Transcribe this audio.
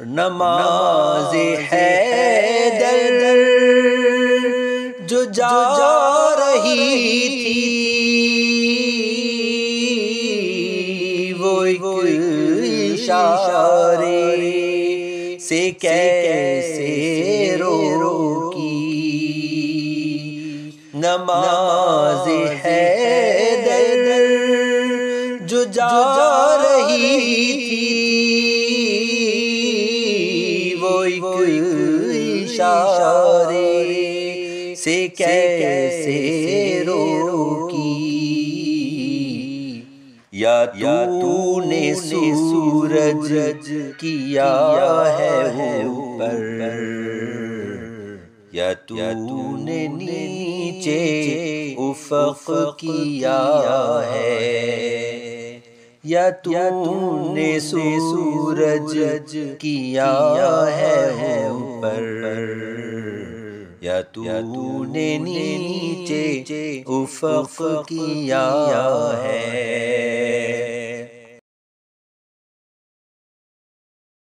نماز حیدر جو جا رہی تھی وہ ایک اشارے سے کیسے روکی. نماز حیدر جو جا رہی تھی وہ ایک اشارے سے کیسے روکی. یا تو نے سورج کیا ہے اوپر یا تو نے نیچے افق کیا ہے. یا تو نے سورج کیا ہے اوپر یا تو نے نیچے افق کیا ہے.